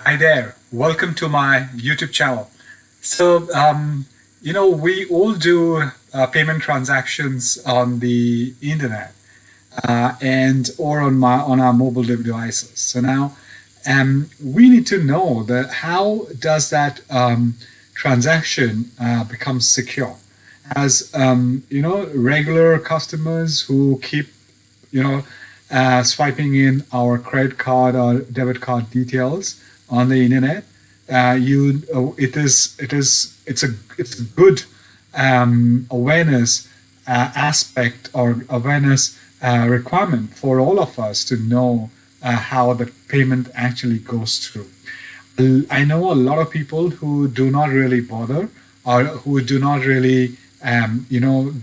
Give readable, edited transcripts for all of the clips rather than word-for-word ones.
Hi there. Welcome to my YouTube channel. We all do payment transactions on the internet and or on our mobile devices. So now, we need to know that how does that transaction become secure? As regular customers who keep you know, swiping in our credit card or debit card details on the internet. It's a good awareness aspect or awareness requirement for all of us to know how the payment actually goes through. I know a lot of people who do not really bother or who do not really,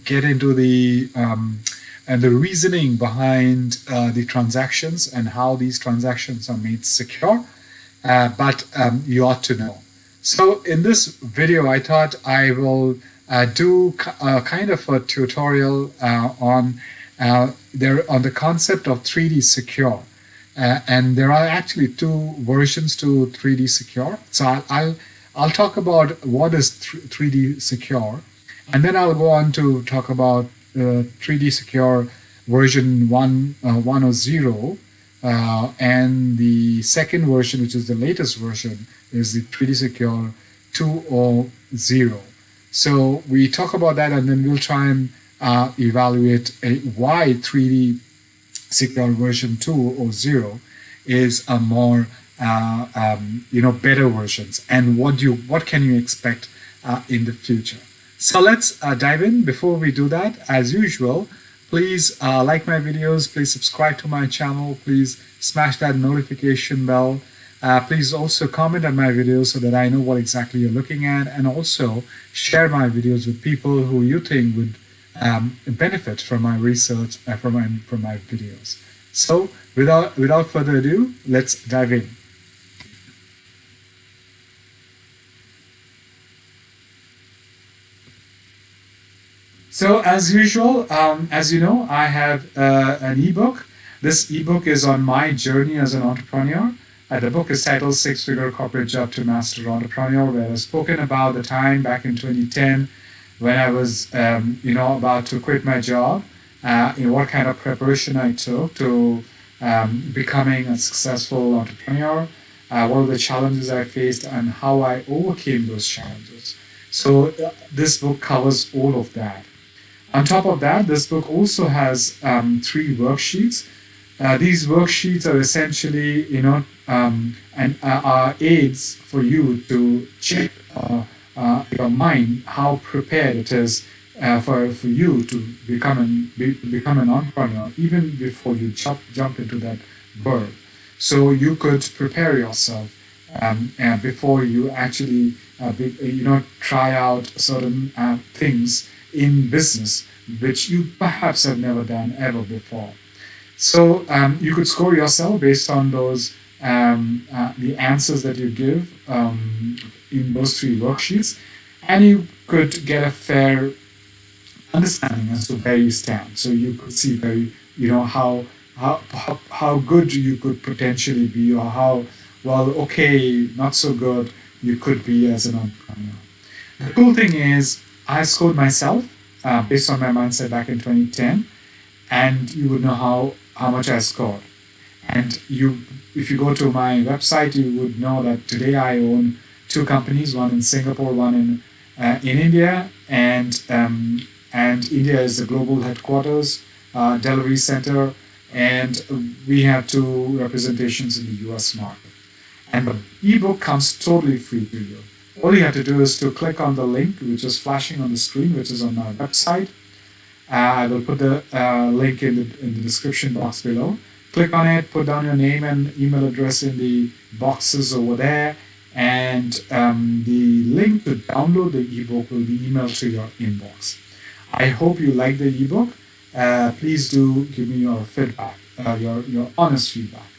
get into the reasoning behind the transactions and how these transactions are made secure. But you ought to know. So in this video, I thought I will do kind of a tutorial on the concept of 3D secure. And there are actually two versions to 3D secure. So I'll talk about what is 3D secure, and then I'll go on to talk about 3D secure version 1.0, and the second version, which is the latest version, is the 3D secure 2.0. So we talk about that, and then we'll try and evaluate why 3D secure version 2.0 is a more better versions, and what can you expect in the future. So let's dive in. Before we do that, as usual, please like my videos, please subscribe to my channel, please smash that notification bell. Please also comment on my videos so that I know what exactly you're looking at, and also share my videos with people who you think would benefit from my research, from my videos. So without further ado, let's dive in. So as usual, as you know, I have an ebook. This ebook is on my journey as an entrepreneur. The book is titled Six Figure Corporate Job to Master Entrepreneur, where I've spoken about the time back in 2010 when I was, about to quit my job, what kind of preparation I took to becoming a successful entrepreneur, what are the challenges I faced, and how I overcame those challenges. So this book covers all of that. On top of that, this book also has three worksheets. These worksheets are essentially, are aids for you to check your mind how prepared it is for you to become an entrepreneur even before you jump into that world. So you could prepare yourself before you actually try out certain things in business which you perhaps have never done ever before. So you could score yourself based on those the answers that you give in those three worksheets, and you could get a fair understanding as to where you stand. So you could see how good you could potentially be, or how well, okay, not so good you could be as an entrepreneur. The cool thing is, I scored myself based on my mindset back in 2010, and you would know how much I scored. And if you go to my website, you would know that today I own two companies, one in Singapore, one in India, and India is the global headquarters, delivery center, and we have two representations in the U.S. market. And the ebook comes totally free to you. All you have to do is to click on the link which is flashing on the screen, which is on our website. I will put the link in the description box below. Click on it, put down your name and email address in the boxes over there, and the link to download the ebook will be emailed to your inbox. I hope you like the ebook. Please do give me your feedback, your honest feedback.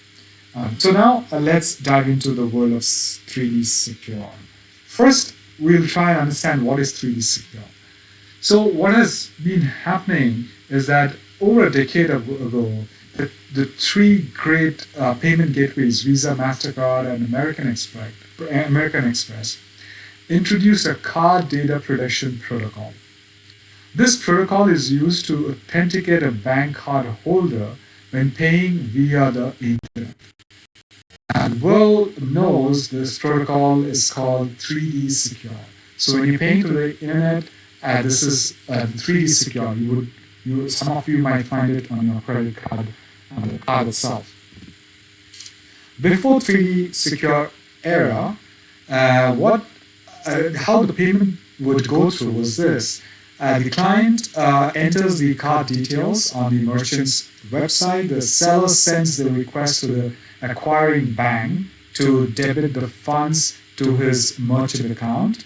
So now let's dive into the world of 3D secure. First, we'll try and understand what is 3D secure. So what has been happening is that over a decade ago, the three great payment gateways, Visa, Mastercard, and American Express, introduced a card data protection protocol. This protocol is used to authenticate a bank card holder when paying via the internet. And the world knows this protocol is called 3D Secure. So when you're paying to the internet, this is 3D Secure. Some of you might find it on your credit card, on the card itself. Before 3D Secure era, how the payment would go through was this. The client enters the card details on the merchant's website. The seller sends the request to the acquiring bank to debit the funds to his merchant account.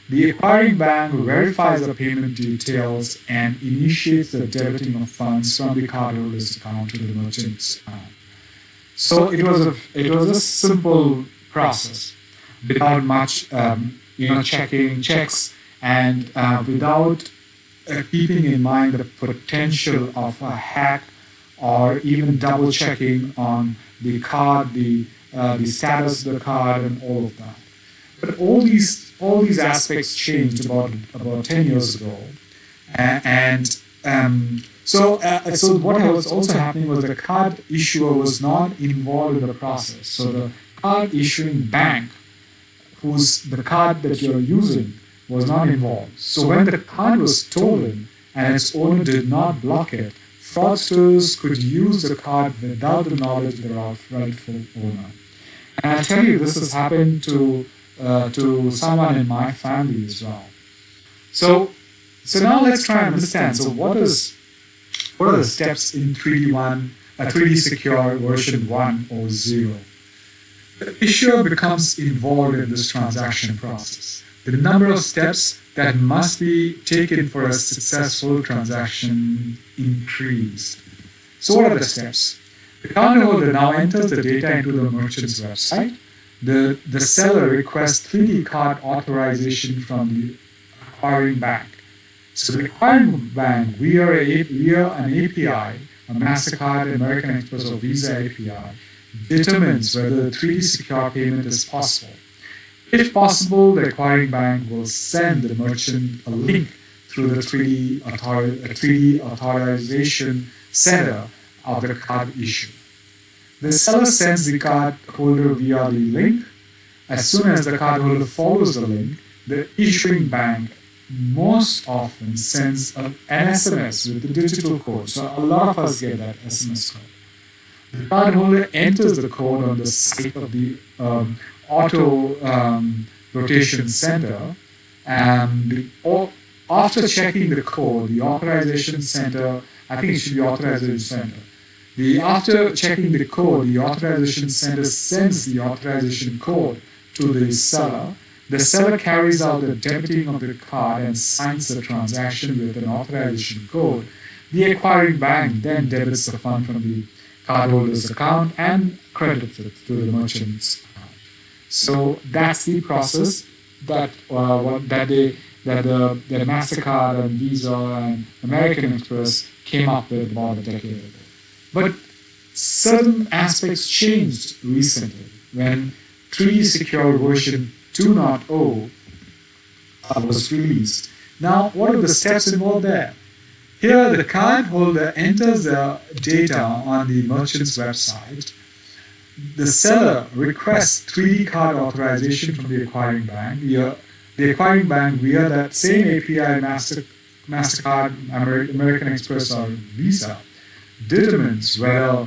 The acquiring bank verifies the payment details and initiates the debiting of funds from the cardholder's account to the merchant's account. So it was a simple process without much checks and without keeping in mind the potential of a hack or even double checking on the card, the status of the card, and all of that. But all these aspects changed about 10 years ago, so what was also happening was the card issuer was not involved in the process. So the card issuing bank, the card that you're using, was not involved. So when the card was stolen and its owner did not block it, fraudsters could use the card without the knowledge of the rightful owner. And I tell you, this has happened to someone in my family as well. So now let's try and understand. So what are the steps in 3D Secure version 1 or 0? The issuer becomes involved in this transaction process. The number of steps that must be taken for a successful transaction increased. So what are the steps? The cardholder now enters the data into the merchant's website. The seller requests 3D card authorization from the acquiring bank. So the acquiring bank, via an API, a Mastercard, American Express, or Visa API, determines whether the 3D secure payment is possible. If possible, the acquiring bank will send the merchant a link through the 3D authorization center of the card issue. The seller sends the card holder via the link. As soon as the card holder follows the link, the issuing bank most often sends an SMS with the digital code. So a lot of us get that SMS code. The cardholder enters the code on the site of the auto rotation center, and after checking the code, the authorization center, I think it should be authorization center. After checking the code, the authorization center sends the authorization code to the seller. The seller carries out the debiting of the card and signs the transaction with an authorization code. The acquiring bank then debits the fund from the cardholder's account and credits it to the merchant's account. So that's the process that the Mastercard and Visa and American Express came up with about a decade ago. But certain aspects changed recently when 3D Secure version 2.0 was released. Now, what are the steps involved there? Here, the cardholder enters the data on the merchant's website. The seller requests 3D card authorization from the acquiring bank. The acquiring bank, via that same API, Mastercard, American Express, or Visa, determines whether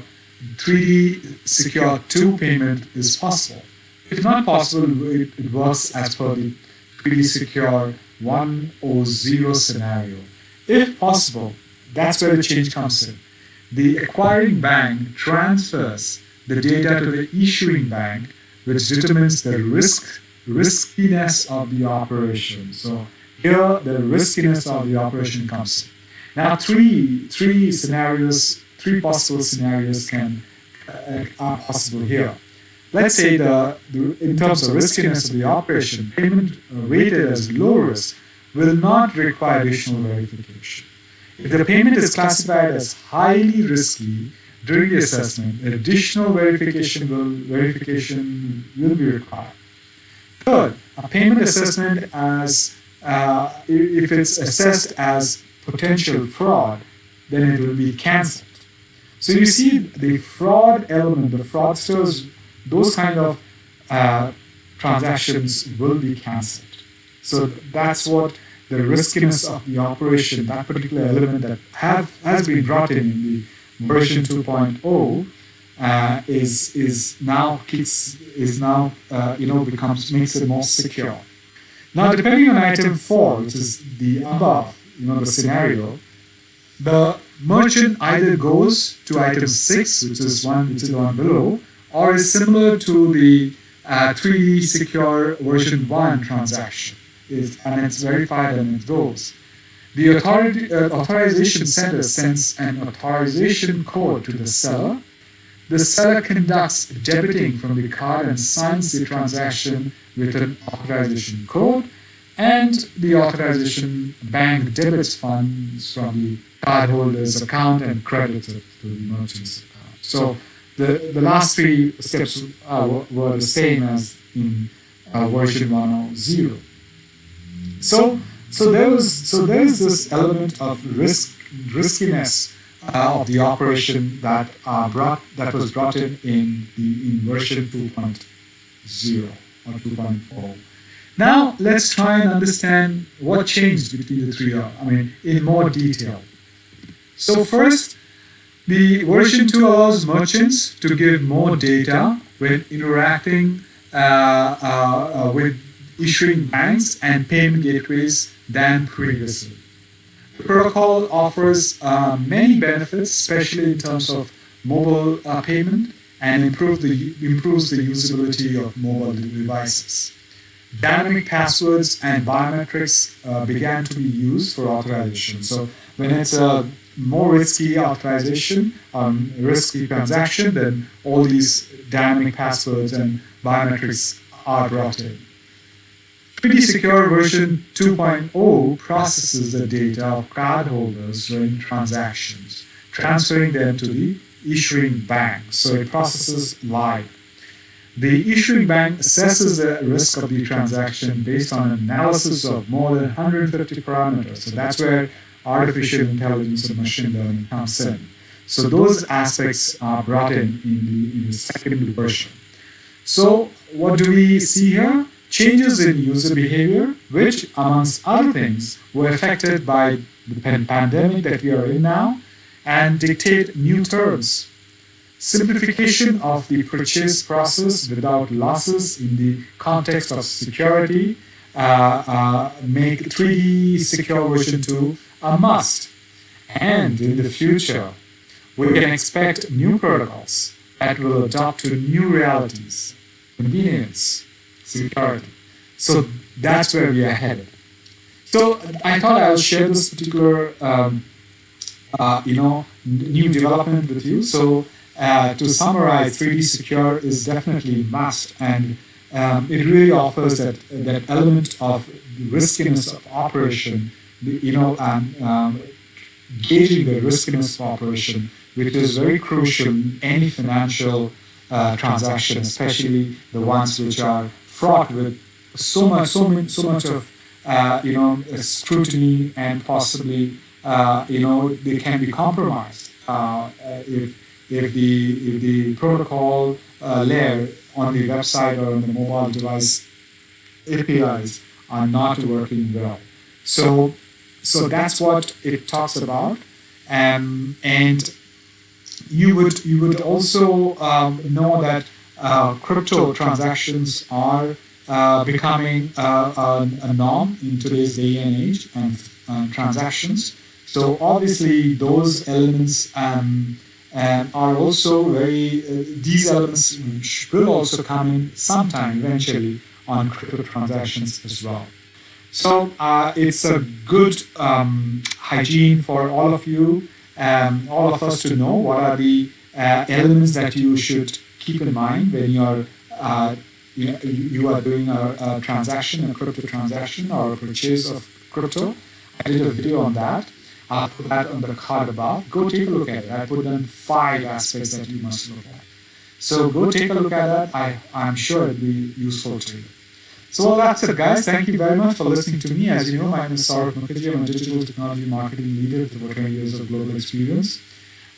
3D Secure 2 payment is possible. If not possible, it works as per the 3D Secure 1 or 0 scenario. If possible, that's where the change comes in. The acquiring bank transfers the data to the issuing bank, which determines the riskiness of the operation. So here, the riskiness of the operation comes in. Now, three possible scenarios are possible here. Let's say in terms of riskiness of the operation, payment rated as low risk will not require additional verification. If the payment is classified as highly risky, during the assessment, additional verification will be required. Third, a payment assessment as if it's assessed as potential fraud, then it will be cancelled. So you see the fraud element, the fraudsters, those kind of transactions will be cancelled. So that's what the riskiness of the operation, that particular element that has been brought in the version 2.0 makes it more secure. Now, depending on item 4, which is the above, the scenario, the merchant either goes to item 6, which is the one below, or is similar to the 3D secure version 1 transaction, and it's verified and it goes. The authorization sender sends an authorization code to the seller. The seller conducts debiting from the card and signs the transaction with an authorization code, and the authorization bank debits funds from the cardholder's account and credits it to the merchant's account. So the last 3 steps were the same as in version 1.0. So there is this element of riskiness of the operation that was brought in version 2.0 or 2.0. Now let's try and understand what changed between the three, in more detail. So first, the version 2 allows merchants to give more data when interacting with issuing banks and payment gateways than previously. The protocol offers many benefits, especially in terms of mobile payment, and improves the usability of mobile devices. Dynamic passwords and biometrics began to be used for authorization. So when it's a more risky authorization, risky transaction, then all these dynamic passwords and biometrics are brought in. 3D Secure version 2.0 processes the data of cardholders during transactions, transferring them to the issuing bank. So it processes live. The issuing bank assesses the risk of the transaction based on an analysis of more than 150 parameters. So that's where artificial intelligence and machine learning comes in. So those aspects are brought in the second version. So what do we see here? Changes in user behavior, which, amongst other things, were affected by the pandemic that we are in now, and dictate new terms. Simplification of the purchase process without losses in the context of security make 3D Secure version 2 a must. And in the future, we can expect new protocols that will adapt to new realities, convenience, security. So that's where we are headed. So I thought I'll share this particular new development with you. So to summarize, 3D Secure is definitely a must, and it really offers that element of riskiness of operation, gauging the riskiness of operation, which is very crucial in any financial transaction, especially the ones which are fraught with so much of scrutiny, and possibly they can be compromised if the protocol layer on the website or on the mobile device APIs are not working well. So that's what it talks about, and you would also know that crypto transactions are becoming a norm in today's day and age, and transactions. So obviously those elements are also these elements will also come in sometime eventually on crypto transactions as well. So it's a good hygiene for all of you, all of us, to know what are the elements that you should keep in mind when you are doing a transaction, a crypto transaction, or a purchase of crypto. I did a video on that. I'll put that on the card above. Go take a look at it. I put down 5 aspects that you must look at. So go take a look at that. I'm sure it'll be useful to you. So well, that's it, guys. Thank you very much for listening to me. As you know, my name is Saurav Mukherjee. I'm a digital technology marketing leader with over 20 years of global experience.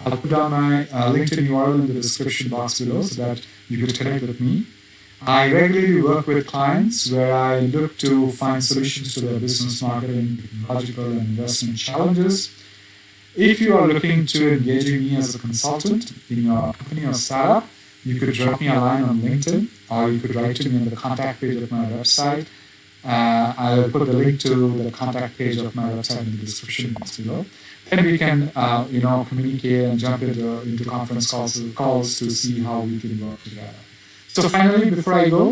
I'll put down my LinkedIn URL in the description box below so that you could connect with me. I regularly work with clients where I look to find solutions to their business, marketing, technological, and investment challenges. If you are looking to engage me as a consultant in your company or startup, you could drop me a line on LinkedIn, or you could write to me on the contact page of my website. I'll put the link to the contact page of my website in the description box below. Then we can, communicate and jump into conference calls to see how we can work together. So finally, before I go,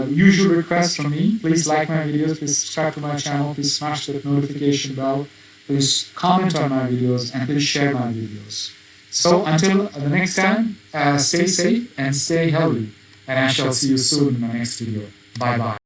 usual request from me: please like my videos, please subscribe to my channel, please smash that notification bell, please comment on my videos, and please share my videos. So until the next time, stay safe and stay healthy, and I shall see you soon in my next video. Bye bye.